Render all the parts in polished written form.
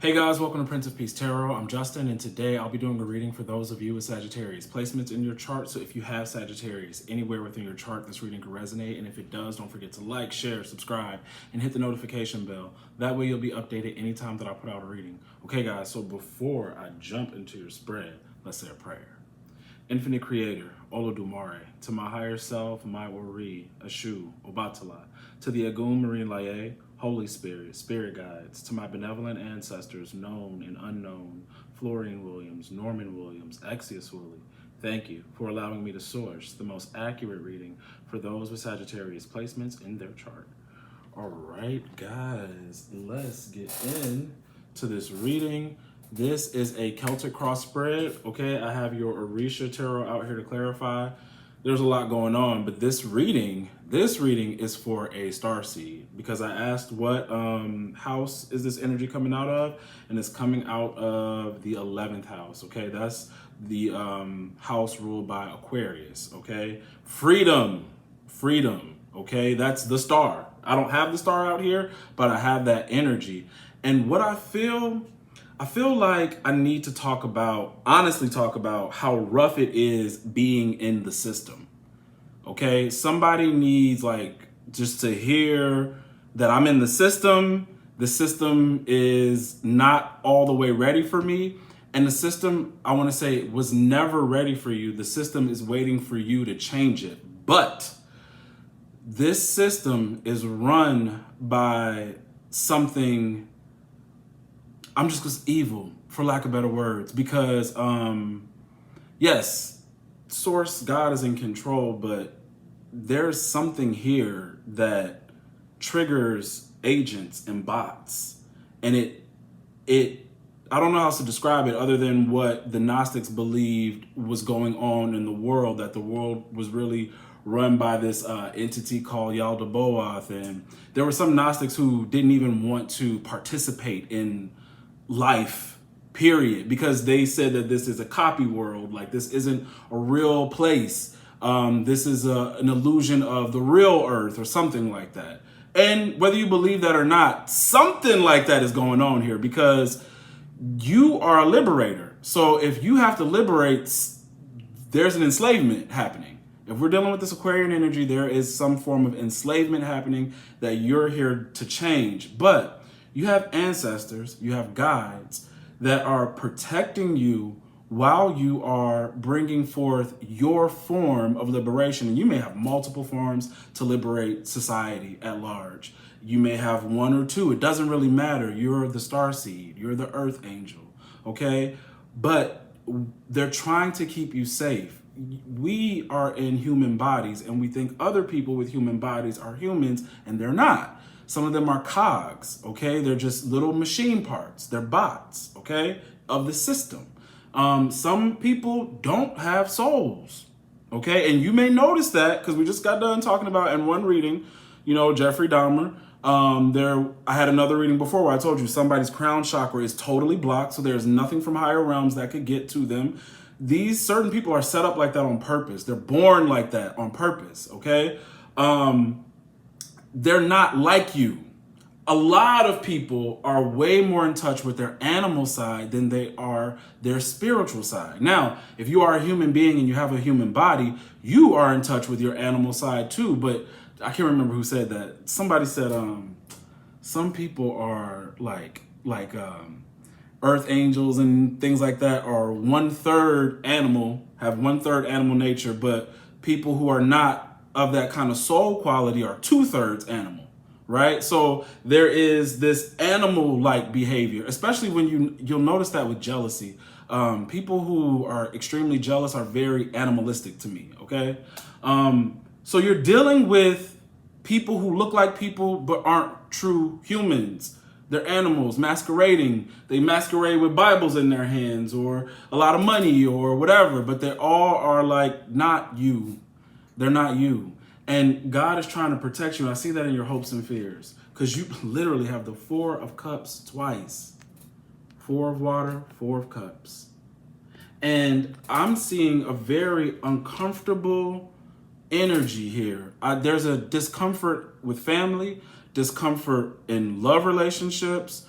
Hey guys, welcome to Prince of Peace Tarot. I'm Justin, and today I'll be doing a reading for those of you with Sagittarius placements in your chart. So if you have Sagittarius anywhere within your chart, this reading can resonate. And if it does, don't forget to like, share, subscribe, and hit the notification bell. That way you'll be updated anytime that I put out a reading. Okay guys, so before I jump into your spread, let's say a prayer. Infinite Creator, Olodumare, to my higher self, my Ori, Ashu, Obatala, to the Agum Marine Laye, Holy Spirit, Spirit Guides, to my benevolent ancestors, known and unknown, Florine Williams, Norman Williams, Axius Willie, thank you for allowing me to source the most accurate reading for those with Sagittarius placements in their chart. All right, guys, let's get into this reading. This is a Celtic cross spread, okay? I have your Orisha Tarot out here to clarify. There's a lot going on, but this reading is for a starseed because I asked what house is this energy coming out of, and it's coming out of the 11th house, okay? That's the house ruled by Aquarius, okay? Freedom, okay? That's the star. I don't have the star out here, but I have that energy. And what I feel like I need to honestly talk about how rough it is being in the system. Okay, somebody needs just to hear that I'm in the system. The system is not all the way ready for me. And the system, I want to say, was never ready for you. The system is waiting for you to change it. But this system is run by something, I'm just gonna evil, for lack of better words, because yes, source God is in control, but there's something here that triggers agents and bots, and it I don't know how else to describe it other than what the Gnostics believed was going on in the world, that the world was really run by this entity called Yaldabaoth, and there were some Gnostics who didn't even want to participate in life, period, because they said that this is a copy world, like this isn't a real place. This is an illusion of the real earth or something like that. And whether you believe that or not, something like that is going on here because you are a liberator. So if you have to liberate, there's an enslavement happening. If we're dealing with this Aquarian energy, there is some form of enslavement happening that you're here to change. But you have ancestors, you have guides that are protecting you while you are bringing forth your form of liberation. And you may have multiple forms to liberate society at large. You may have one or two. It doesn't really matter. You're the starseed. You're the earth angel, okay? But they're trying to keep you safe. We are in human bodies, and we think other people with human bodies are humans, and they're not. Some of them are cogs, okay? They're just little machine parts. They're bots, okay, of the system. Some people don't have souls, okay? And you may notice that because we just got done talking about in one reading, Jeffrey Dahmer. I had another reading before where I told you somebody's crown chakra is totally blocked, so there's nothing from higher realms that could get to them. These certain people are set up like that on purpose. They're born like that on purpose, okay? They're not like you. A lot of people are way more in touch with their animal side than they are their spiritual side. Now, if you are a human being and you have a human body, you are in touch with your animal side too. But I can't remember who said that. Somebody said some people are like earth angels and things like that are 1/3 animal, have 1/3 animal nature, but people who are not of that kind of soul quality are 2/3 animal, right? So there is this animal-like behavior, especially when you'll notice that with jealousy. People who are extremely jealous are very animalistic to me, okay? So you're dealing with people who look like people but aren't true humans. They're animals masquerading. They masquerade with Bibles in their hands or a lot of money or whatever, but they all are not you. They're not you. And God is trying to protect you. I see that in your hopes and fears because you literally have the 4 of Cups twice. 4 of water, 4 of Cups. And I'm seeing a very uncomfortable energy here. There's a discomfort with family, discomfort in love relationships.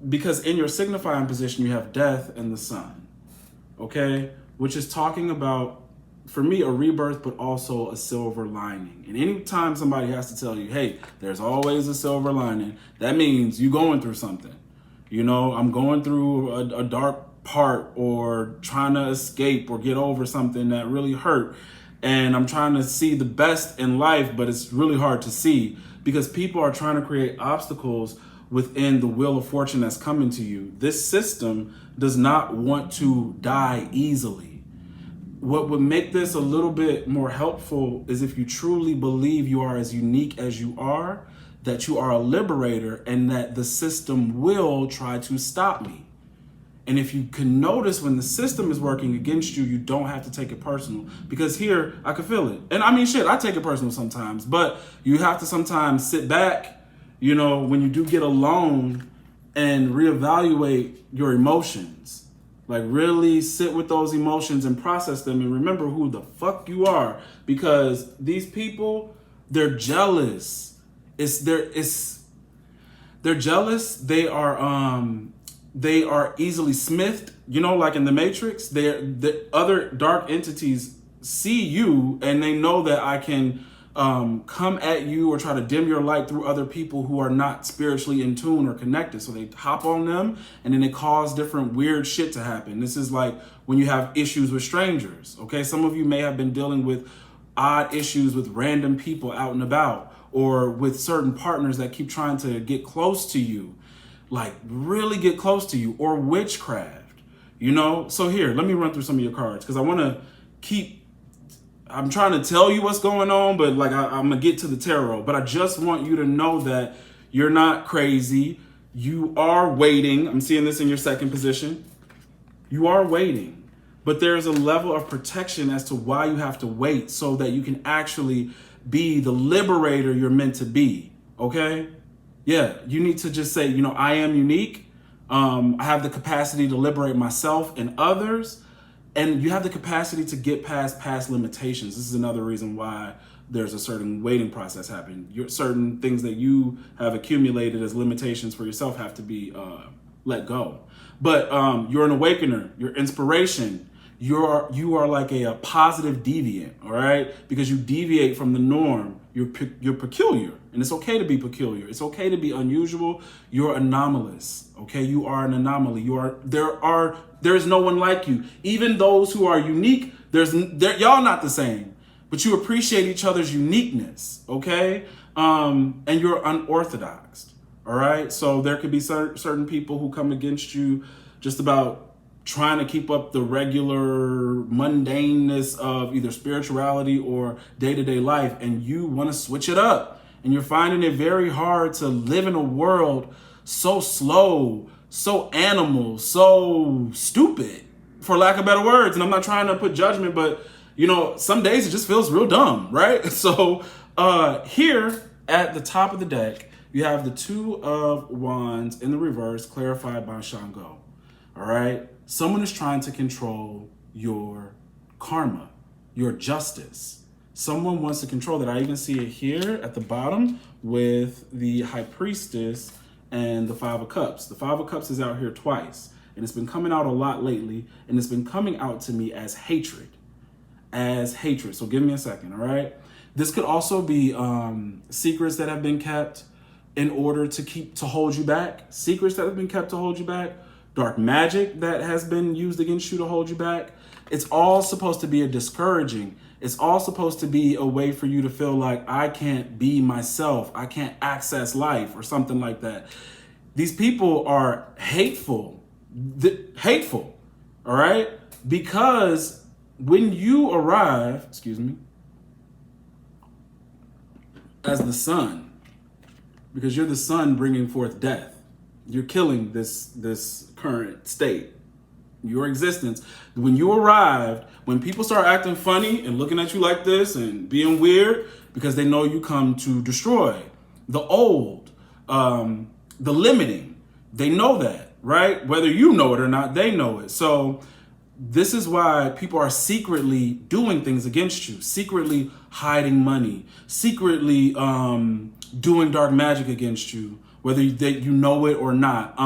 because in your signifying position, you have death and the sun, okay? Which is talking about, for me, a rebirth, but also a silver lining. And anytime somebody has to tell you, hey, there's always a silver lining, that means you're going through something. You know, I'm going through a dark part, or trying to escape or get over something that really hurt. And I'm trying to see the best in life, but it's really hard to see because people are trying to create obstacles within the wheel of fortune that's coming to you. This system does not want to die easily. What would make this a little bit more helpful is if you truly believe you are as unique as you are, that you are a liberator, and that the system will try to stop me. And if you can notice when the system is working against you, you don't have to take it personal. Because here, I can feel it. And I mean, shit, I take it personal sometimes. But you have to sometimes sit back, you know, when you do get alone, and reevaluate your emotions. Like, really sit with those emotions and process them and remember who the fuck you are. Because these people, they're jealous. They're jealous. They are easily smithed, you know, like in the Matrix. The other dark entities see you and they know that I can come at you or try to dim your light through other people who are not spiritually in tune or connected. So they hop on them and then they cause different weird shit to happen. This is like when you have issues with strangers, okay? Some of you may have been dealing with odd issues with random people out and about, or with certain partners that keep trying to get close to you. Like really get close to you, or witchcraft, you know? So here, let me run through some of your cards because I want to I'm trying to tell you what's going on, but like I'm gonna get to the tarot, but I just want you to know that you're not crazy. You are waiting. I'm seeing this in your second position. You are waiting, but there's a level of protection as to why you have to wait, so that you can actually be the liberator you're meant to be, okay? Yeah, you need to just say, you know, I am unique. I have the capacity to liberate myself and others. And you have the capacity to get past limitations. This is another reason why there's a certain waiting process happening. Certain things that you have accumulated as limitations for yourself have to be let go. But you're an awakener, you're inspiration. You are like a positive deviant, all right? Because you deviate from the norm. You're peculiar, and it's okay to be peculiar. It's okay to be unusual. You're anomalous, okay? You are an anomaly. There is no one like you. Even those who are unique, y'all not the same, but you appreciate each other's uniqueness, okay? And you're unorthodox, all right? So there could be certain people who come against you just about trying to keep up the regular mundaneness of either spirituality or day-to-day life, and you want to switch it up, and you're finding it very hard to live in a world so slow, so animal, so stupid, for lack of better words. And I'm not trying to put judgment, but you know, some days it just feels real dumb, right? So here at the top of the deck, you have the Two of Wands in the reverse, clarified by Shango. All right. Someone is trying to control your karma, your justice. Someone wants to control that. I even see it here at the bottom with the High Priestess and the Five of Cups. The Five of Cups is out here twice, and it's been coming out a lot lately, and it's been coming out to me as hatred. So give me a second, all right? This could also be secrets that have been kept in order to hold you back. Secrets that have been kept to hold you back. Dark magic that has been used against you to hold you back. It's all supposed to be a discouraging. It's all supposed to be a way for you to feel like I can't be myself. I can't access life or something like that. These people are hateful, all right? Because when you arrive, as the sun, because you're the sun bringing forth death. You're killing this current state, your existence. When you arrived, when people start acting funny and looking at you like this and being weird, because they know you come to destroy the old, the limiting. They know that, right? Whether you know it or not, they know it. So this is why people are secretly doing things against you, secretly hiding money, secretly doing dark magic against you, whether you know it or not.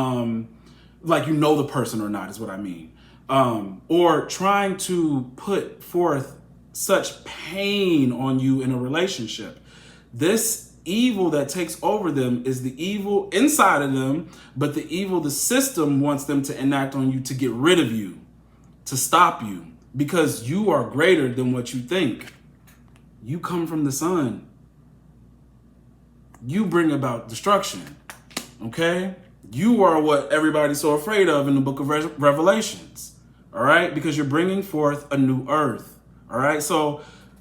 Like you know the person or not is what I mean. Or trying to put forth such pain on you in a relationship. This evil that takes over them is the evil inside of them, but the evil the system wants them to enact on you to get rid of you, to stop you, because you are greater than what you think. You come from the sun. You bring about destruction, okay? You are what everybody's so afraid of in the book of Revelations, all right? Because you're bringing forth a new earth, all right? So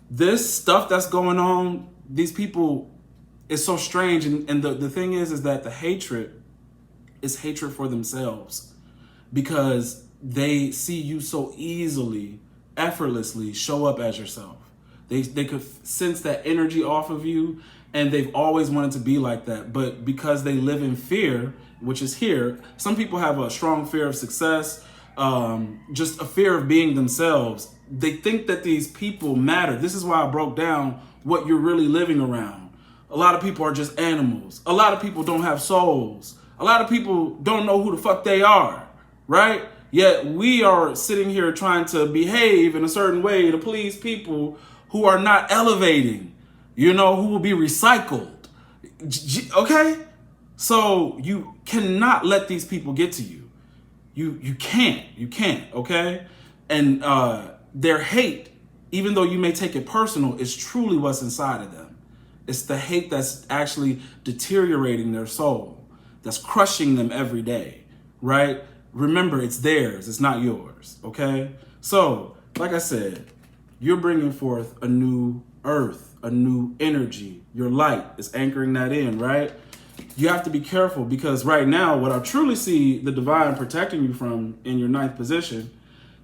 this stuff that's going on, these people, is so strange. And the thing is that the hatred is hatred for themselves, because they see you so easily, effortlessly show up as yourself. They could sense that energy off of you, and they've always wanted to be like that. But because they live in fear, which is here, some people have a strong fear of success, just a fear of being themselves. They think that these people matter. This is why I broke down what you're really living around. A lot of people are just animals. A lot of people don't have souls. A lot of people don't know who the fuck they are, right? Yet we are sitting here trying to behave in a certain way to please people who are not elevating, who will be recycled. Okay? So you cannot let these people get to you. You can't, okay? And their hate, even though you may take it personal, is truly what's inside of them. It's the hate that's actually deteriorating their soul, that's crushing them every day, right? Remember, it's theirs, it's not yours, okay? So, like I said, you're bringing forth a new earth, a new energy. Your light is anchoring that in, right? You have to be careful, because right now, what I truly see the divine protecting you from in your 9th position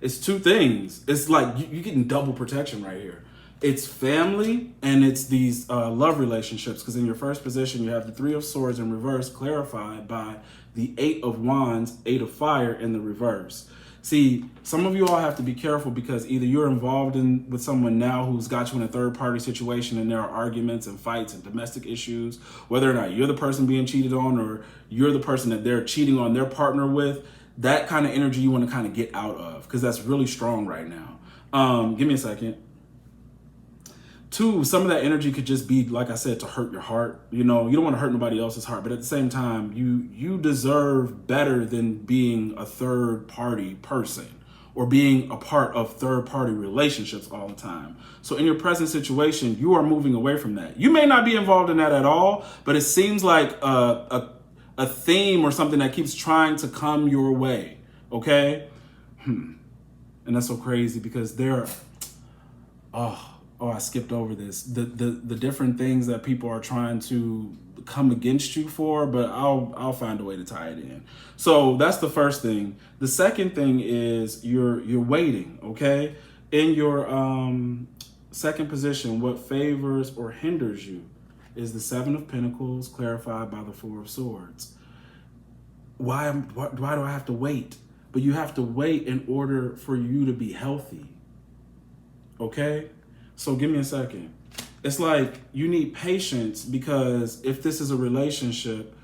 is two things. It's like you're getting double protection right here. It's family and it's these love relationships, because in your 1st position, you have the 3 of Swords in reverse, clarified by the 8 of Wands, 8 of Fire in the reverse. See, some of you all have to be careful, because either you're involved with someone now who's got you in a third-party situation, and there are arguments and fights and domestic issues, whether or not you're the person being cheated on or you're the person that they're cheating on their partner with. That kind of energy you want to kind of get out of, because that's really strong right now. Give me a second. 2, some of that energy could just be, like I said, to hurt your heart. You don't want to hurt nobody else's heart, but at the same time, you deserve better than being a third-party person or being a part of third-party relationships all the time. So in your present situation, you are moving away from that. You may not be involved in that at all, but it seems like a theme or something that keeps trying to come your way, okay? And that's so crazy, because I skipped over this. The different things that people are trying to come against you for, but I'll find a way to tie it in. So that's the first thing. The second thing is you're waiting, okay? In your 2nd position, what favors or hinders you is the 7 of Pentacles, clarified by the 4 of Swords. Why do I have to wait? But you have to wait in order for you to be healthy, okay? So give me a second. It's like you need patience, because if this is a relationship,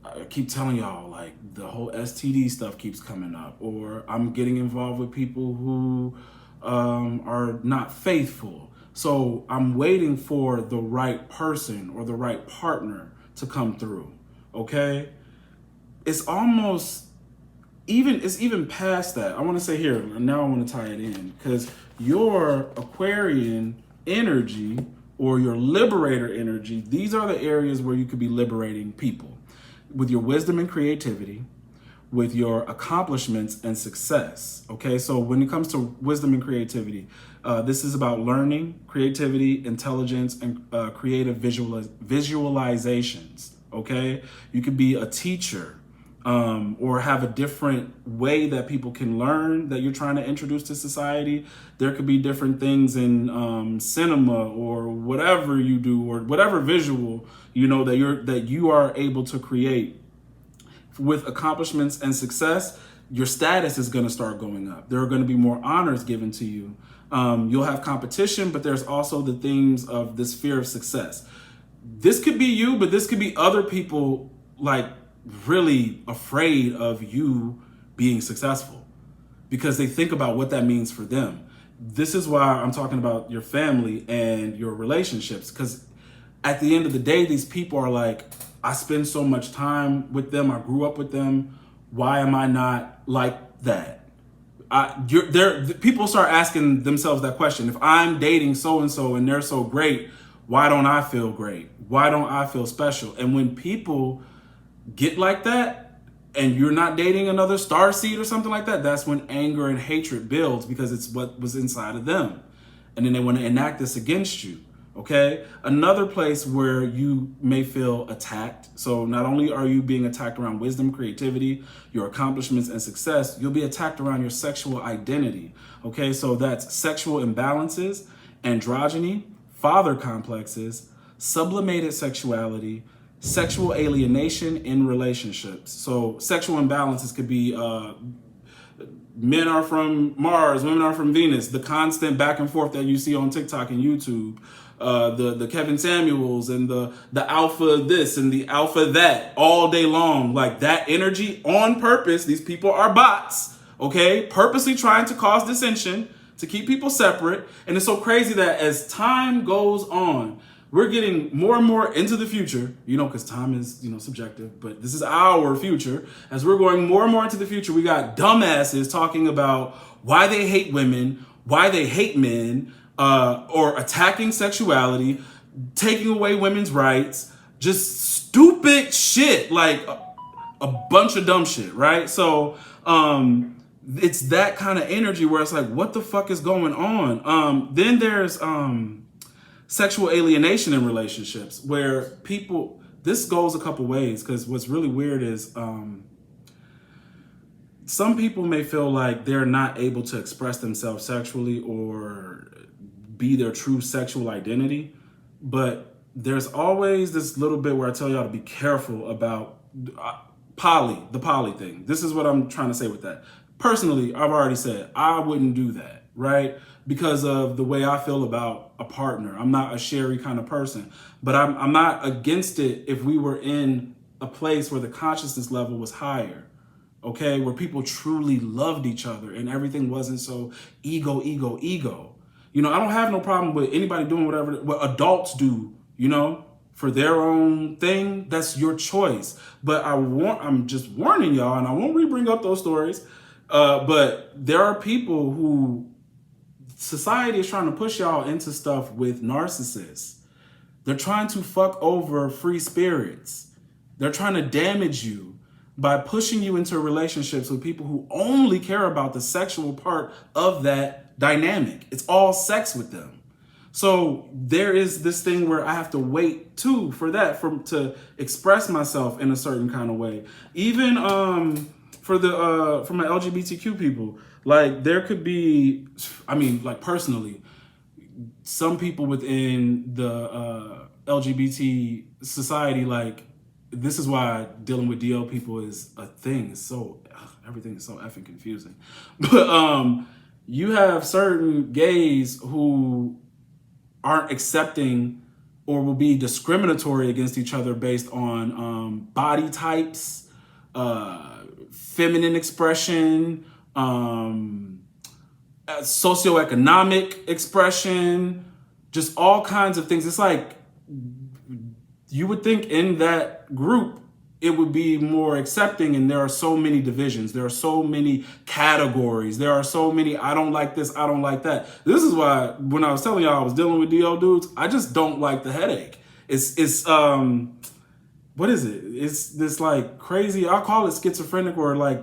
I keep telling y'all, like, the whole STD stuff keeps coming up, or I'm getting involved with people who are not faithful. So I'm waiting for the right person or the right partner to come through, okay? It's almost even past that. I want to say here, now I want to tie it in, because your Aquarian energy or your liberator energy, these are the areas where you could be liberating people with your wisdom and creativity, with your accomplishments and success. Okay, so when it comes to wisdom and creativity, this is about learning, creativity, intelligence, and creative visualizations. Okay, you could be a teacher, or have a different way that people can learn that you're trying to introduce to society. There could be different things in cinema or whatever you do, or whatever visual that you are able to create. With accomplishments and success, your status is going to start going up. There are going to be more honors given to you. You'll have competition, but there's also the themes of this fear of success. This could be you, but this could be other people like really afraid of you being successful because they think about what that means for them. This is why I'm talking about your family and your relationships, because at the end of the day, these people are like, I spend so much time with them, I grew up with them, why am I not like that? People start asking themselves that question. If I'm dating so-and-so and they're so great, why don't I feel great? Why don't I feel special? And when people get like that and you're not dating another starseed or something like that, that's when anger and hatred builds because it's what was inside of them. And then they want to enact this against you. Okay. Another place where you may feel attacked. So not only are you being attacked around wisdom, creativity, your accomplishments and success, you'll be attacked around your sexual identity. Okay. So that's sexual imbalances, androgyny, father complexes, sublimated sexuality, sexual alienation in relationships. So sexual imbalances could be, men are from Mars, women are from Venus, the constant back and forth that you see on TikTok and YouTube, the Kevin Samuels and the alpha this and the alpha that all day long, like that energy on purpose. These people are bots, okay, purposely trying to cause dissension, to keep people separate. And it's so crazy that as time goes on, we're getting more and more into the future, because time is, subjective, but this is our future. As we're going more and more into the future, we got dumbasses talking about why they hate women, why they hate men, or attacking sexuality, taking away women's rights, just stupid shit, like a bunch of dumb shit, right? So it's that kind of energy where it's like, what the fuck is going on? Then there's sexual alienation in relationships where people, this goes a couple ways, because what's really weird is some people may feel like they're not able to express themselves sexually or be their true sexual identity, but there's always this little bit where I tell y'all to be careful about the poly thing. This is what I'm trying to say with that. Personally, I've already said I wouldn't do that, right? Because of the way I feel about a partner. I'm not a Sherry kind of person, but I'm not against it if we were in a place where the consciousness level was higher, okay? Where people truly loved each other and everything wasn't so ego. I don't have no problem with anybody doing what adults do, for their own thing. That's your choice. But I'm just warning y'all, and I won't re-bring up those stories, but there are people who society is trying to push y'all into stuff with narcissists. They're trying to fuck over free spirits. They're trying to damage you by pushing you into relationships with people who only care about the sexual part of that dynamic. It's all sex with them. So there is this thing where I have to wait too for that, to express myself in a certain kind of way. Even for my LGBTQ people, like there could be, personally, some people within the LGBT society, like this is why dealing with DL people is a thing. It's so, everything is so effing confusing. But you have certain gays who aren't accepting or will be discriminatory against each other based on body types, feminine expression, socioeconomic expression, just all kinds of things. It's like you would think in that group it would be more accepting, and there are so many divisions, there are so many categories, there are so many I don't like this, I don't like that. This is why when I was telling y'all I was dealing with DL dudes, I just don't like the headache. It's what is it? It's this like crazy, I call it schizophrenic, or like,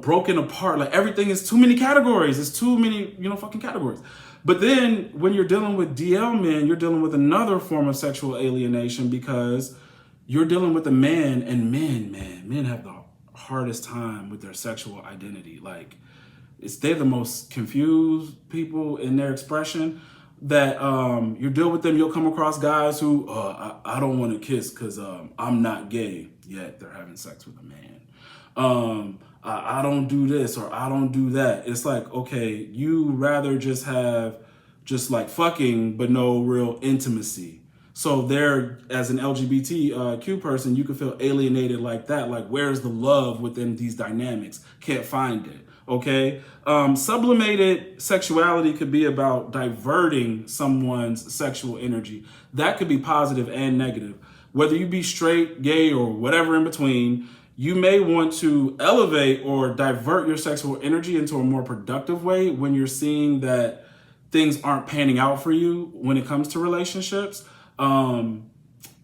broken apart. Like everything is too many categories. It's too many, fucking categories. But then when you're dealing with DL men, you're dealing with another form of sexual alienation, because you're dealing with a man, and men have the hardest time with their sexual identity. Like they're the most confused people in their expression. That you deal with them, you'll come across guys who, I don't want to kiss because I'm not gay, yet they're having sex with a man. I don't do this or I don't do that. It's like, okay, you rather just have just like fucking, but no real intimacy. So there, as an LGBTQ person, you could feel alienated like that. Like, where's the love within these dynamics? Can't find it. Okay. Sublimated sexuality could be about diverting someone's sexual energy. That could be positive and negative. Whether you be straight, gay, or whatever in between, you may want to elevate or divert your sexual energy into a more productive way when you're seeing that things aren't panning out for you when it comes to relationships.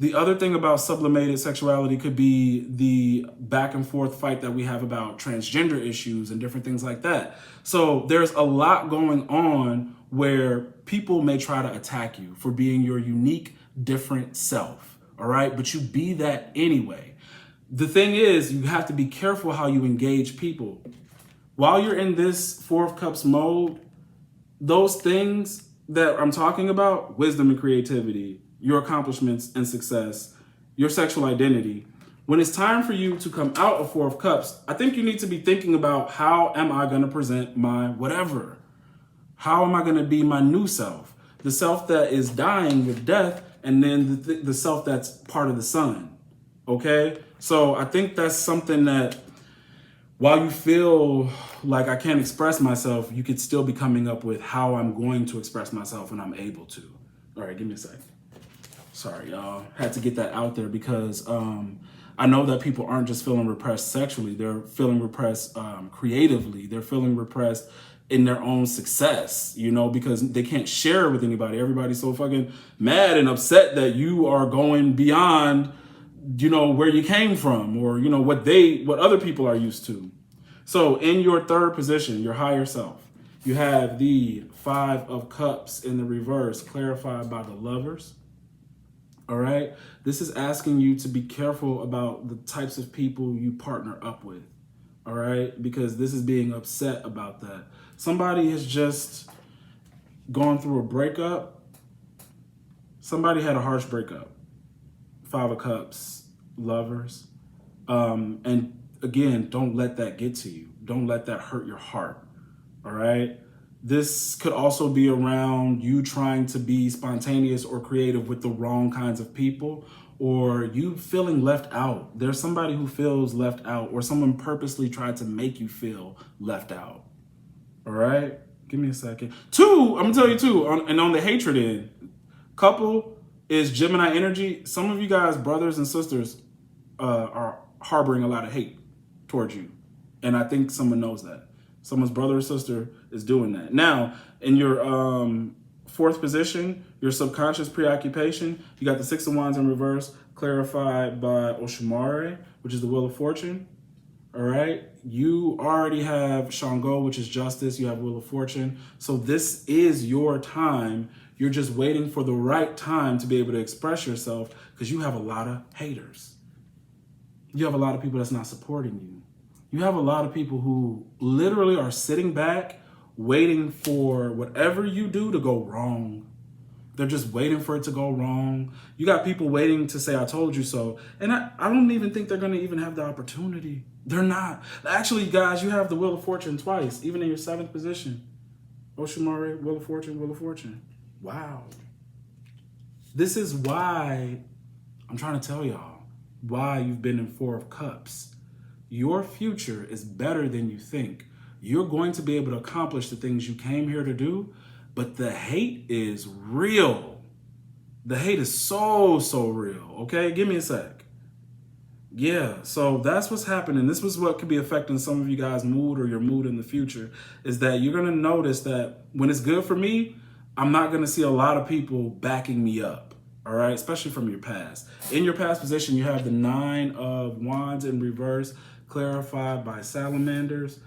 The other thing about sublimated sexuality could be the back and forth fight that we have about transgender issues and different things like that. So there's a lot going on where people may try to attack you for being your unique, different self. All right. But you be that anyway. The thing is, you have to be careful how you engage people. While you're in this Four of Cups mode, those things that I'm talking about, wisdom and creativity, your accomplishments and success, your sexual identity, when it's time for you to come out of Four of Cups, I think you need to be thinking about, how am I going to present my whatever? How am I going to be my new self? The self that is dying with death, and then the self that's part of the sun. Okay? So I think that's something that, while you feel like I can't express myself, you could still be coming up with how I'm going to express myself when I'm able to. All right, give me a second. Sorry, y'all. Had to get that out there because I know that people aren't just feeling repressed sexually. They're feeling repressed creatively. They're feeling repressed in their own success, you know, because they can't share it with anybody. Everybody's so fucking mad and upset that you are going beyond, you know, where you came from, or, you know, what other people are used to. So in your third position, your higher self, you have the Five of Cups in the reverse, clarified by the Lovers. All right. This is asking you to be careful about the types of people you partner up with. All right. Because this is being upset about that. Somebody has just gone through a breakup. Somebody had a harsh breakup. Five of Cups, Lovers. And again, don't let that get to you. Don't let that hurt your heart. All right. This could also be around you trying to be spontaneous or creative with the wrong kinds of people, or you feeling left out. There's somebody who feels left out, or someone purposely tried to make you feel left out. All right. Give me a second. Two, I'm gonna tell you too, on the hatred end, couple is Gemini energy. Some of you guys, brothers and sisters, are harboring a lot of hate towards you. And I think someone knows that. Someone's brother or sister is doing that. Now, in your fourth position, your subconscious preoccupation, you got the Six of Wands in reverse, clarified by Oshumare, which is the Wheel of Fortune. All right. You already have Shango, which is justice. You have Wheel of Fortune. So this is your time. You're just waiting for the right time to be able to express yourself, because you have a lot of haters. You have a lot of people that's not supporting you. You have a lot of people who literally are sitting back, waiting for whatever you do to go wrong. They're just waiting for it to go wrong. You got people waiting to say, I told you so. And I don't even think they're going to even have the opportunity. They're not. Actually, guys, you have the Wheel of Fortune twice, even in your seventh position. Oshumare, Wheel of Fortune, Wheel of Fortune. Wow. This is why I'm trying to tell y'all why you've been in Four of Cups. Your future is better than you think. You're going to be able to accomplish the things you came here to do, but the hate is real. The hate is so real, okay? Give me a sec. Yeah, so that's what's happening. This was what could be affecting some of you guys' mood or your mood in the future, is that you're going to notice that when it's good for me, I'm not going to see a lot of people backing me up, all right? Especially from your past. In your past position, you have the Nine of Wands in reverse, clarified by Salamanders.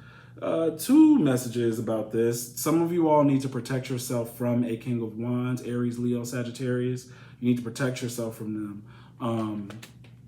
Two messages about this. Some of you all need to protect yourself from a King of Wands, Aries, Leo, Sagittarius. You need to protect yourself from them.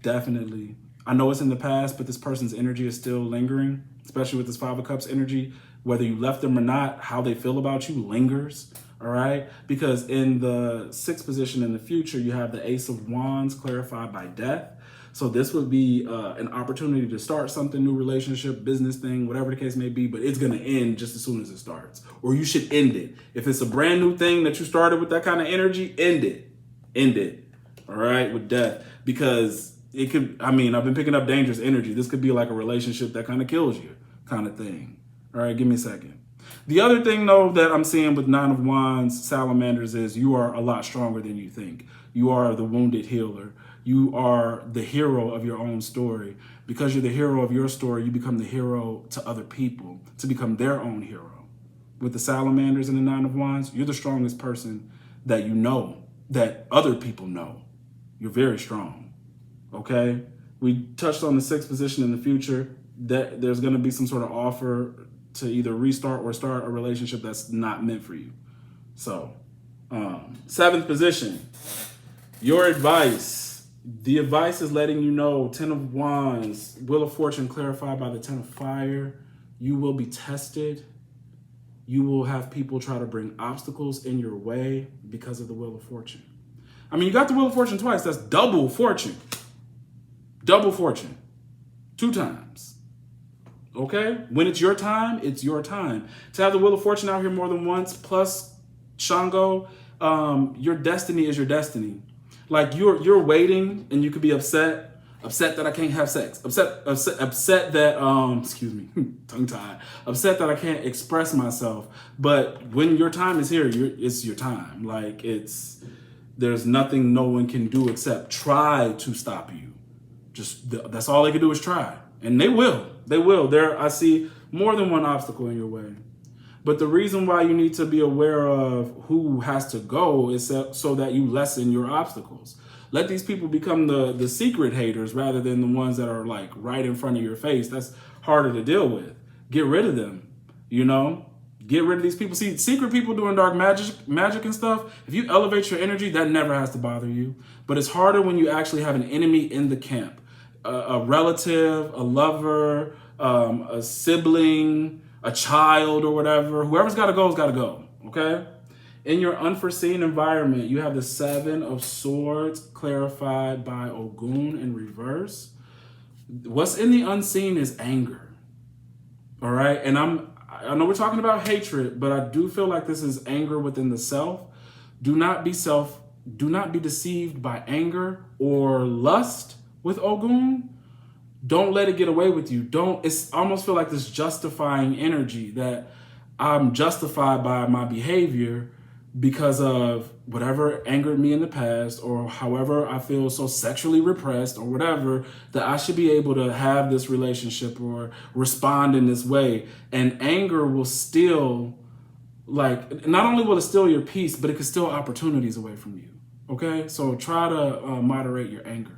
Definitely. I know it's in the past, but this person's energy is still lingering, especially with this Five of Cups energy. Whether you left them or not, how they feel about you lingers, all right? Because in the sixth position in the future, you have the Ace of Wands clarified by Death. So this would be an opportunity to start something, new relationship, business thing, whatever the case may be, but it's going to end just as soon as it starts. Or you should end it. If it's a brand new thing that you started with that kind of energy, end it. End it. all right, with death, because it could, I mean, I've been picking up dangerous energy. This could be like a relationship that kind of kills you kind of thing. All right, give me a second. The other thing, though, that I'm seeing with Nine of Wands, Salamanders, is you are a lot stronger than you think. You are the wounded healer. You are the hero of your own story. Because you're the hero of your story, you become the hero to other people, to become their own hero. With the Salamanders and the Nine of Wands, you're the strongest person that you know, that other people know. You're very strong, okay? We touched on the sixth position in the future, that there's going to be some sort of offer to either restart or start a relationship that's not meant for you. So, seventh position, your advice. The advice is letting you know, 10 of Wands, Wheel of Fortune clarified by the 10 of Fire. You will be tested. You will have people try to bring obstacles in your way because of the Wheel of Fortune. I mean, you got the Wheel of Fortune twice. That's double fortune. Double fortune. 2 times. Okay? When it's your time, it's your time. To have the Wheel of Fortune out here more than once, plus Shango, your destiny is your destiny. Like you're waiting, and you could be upset that I can't have sex, upset that excuse me, tongue tied, upset that I can't express myself. But when your time is here, it's your time. Like there's nothing no one can do except try to stop you. That's all they can do is try, and they will. I see more than one obstacle in your way. But the reason why you need to be aware of who has to go is so that you lessen your obstacles. Let these people become the secret haters rather than the ones that are like right in front of your face. That's harder to deal with. Get rid of them, you know? Get rid of these people. See, secret people doing dark magic and stuff, if you elevate your energy, that never has to bother you. But it's harder when you actually have an enemy in the camp. A relative, a lover, a sibling, a child, or whatever. Whoever's got to go has got to go, okay? In your unforeseen environment, you have the 7 of Swords clarified by Ogun in reverse. What's in the unseen is anger, all right? And I know we're talking about hatred, but I do feel like this is anger within the self. Do not be deceived by anger or lust with Ogun. Don't let it get away with you. It's almost feel like this justifying energy that I'm justified by my behavior because of whatever angered me in the past, or however I feel so sexually repressed or whatever, that I should be able to have this relationship or respond in this way. And anger will steal, like, not only will it steal your peace, but it can steal opportunities away from you. Okay? So try to moderate your anger.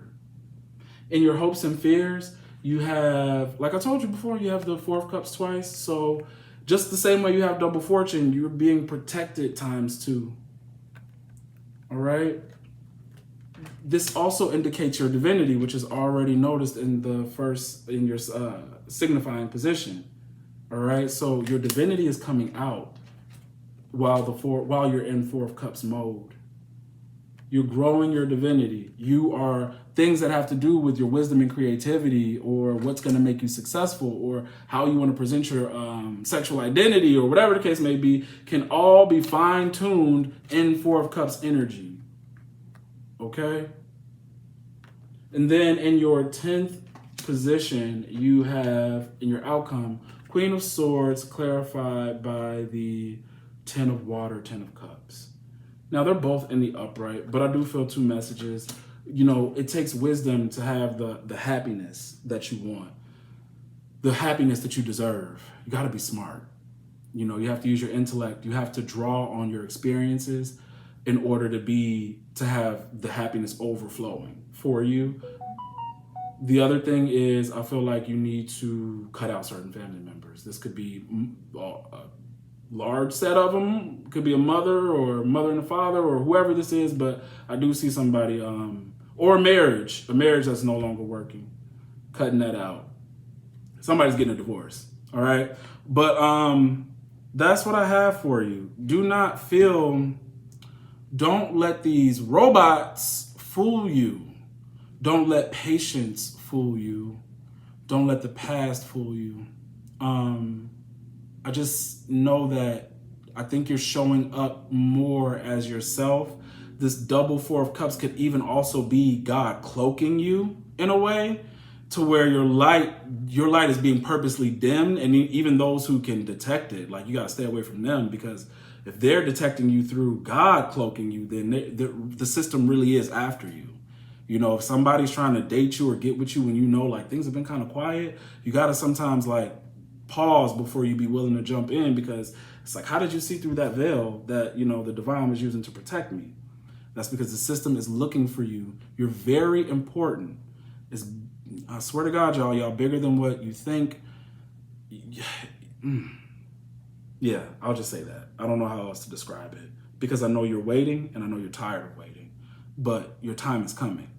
In your hopes and fears, you have, like I told you before, you have the 4 of Cups twice. So just the same way you have double fortune, you're being protected ×2. All right? This also indicates your divinity, which is already noticed in your signifying position. All right? So your divinity is coming out while you're in 4 of Cups mode. You're growing your divinity. You are things that have to do with your wisdom and creativity, or what's going to make you successful, or how you want to present your sexual identity, or whatever the case may be, can all be fine-tuned in 4 of Cups energy. Okay? And then in your 10th position, you have, in your outcome, Queen of Swords clarified by the 10 of Water, 10 of Cups. Now, they're both in the upright, but I do feel 2 messages. You know, it takes wisdom to have the happiness that you want, the happiness that you deserve. You got to be smart. You know, you have to use your intellect. You have to draw on your experiences in order to have the happiness overflowing for you. The other thing is, I feel like you need to cut out certain family members. This could be large set of them, could be a mother and a father or whoever this is, but I do see somebody, or a marriage that's no longer working, cutting that out. Somebody's getting a divorce, all right? But that's what I have for you. Don't let these robots fool you. Don't let patience fool you. Don't let the past fool you. I just know that I think you're showing up more as yourself this double Four of Cups could even also be God cloaking you in a way to where your light is being purposely dimmed, and even those who can detect it, like you got to stay away from them, because if they're detecting you through God cloaking you, then the system really is after you. You know, if somebody's trying to date you or get with you when you know like things have been kind of quiet, you got to sometimes like pause before you be willing to jump in, because it's like, how did you see through that veil that, you know, the divine was using to protect me? That's because the system is looking for you. You're very important. I swear to God, y'all bigger than what you think. Yeah, I'll just say that. I don't know how else to describe it, because I know you're waiting and I know you're tired of waiting, but your time is coming.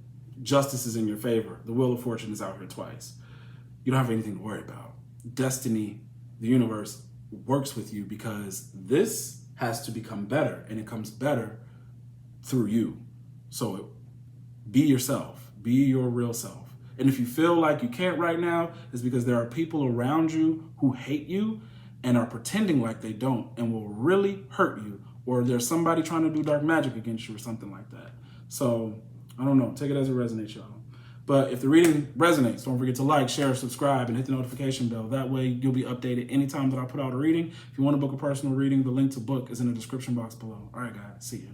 Justice is in your favor. The wheel of fortune is out here twice. You don't have anything to worry about. Destiny, the universe works with you, because this has to become better, and it comes better through you. So be yourself, be your real self. And if you feel like you can't right now, it's because there are people around you who hate you and are pretending like they don't and will really hurt you, or there's somebody trying to do dark magic against you or something like that. So I don't know, take it as it resonates, y'all. But if the reading resonates, don't forget to like, share, subscribe, and hit the notification bell. That way you'll be updated anytime that I put out a reading. If you want to book a personal reading, the link to book is in the description box below. All right, guys, see you.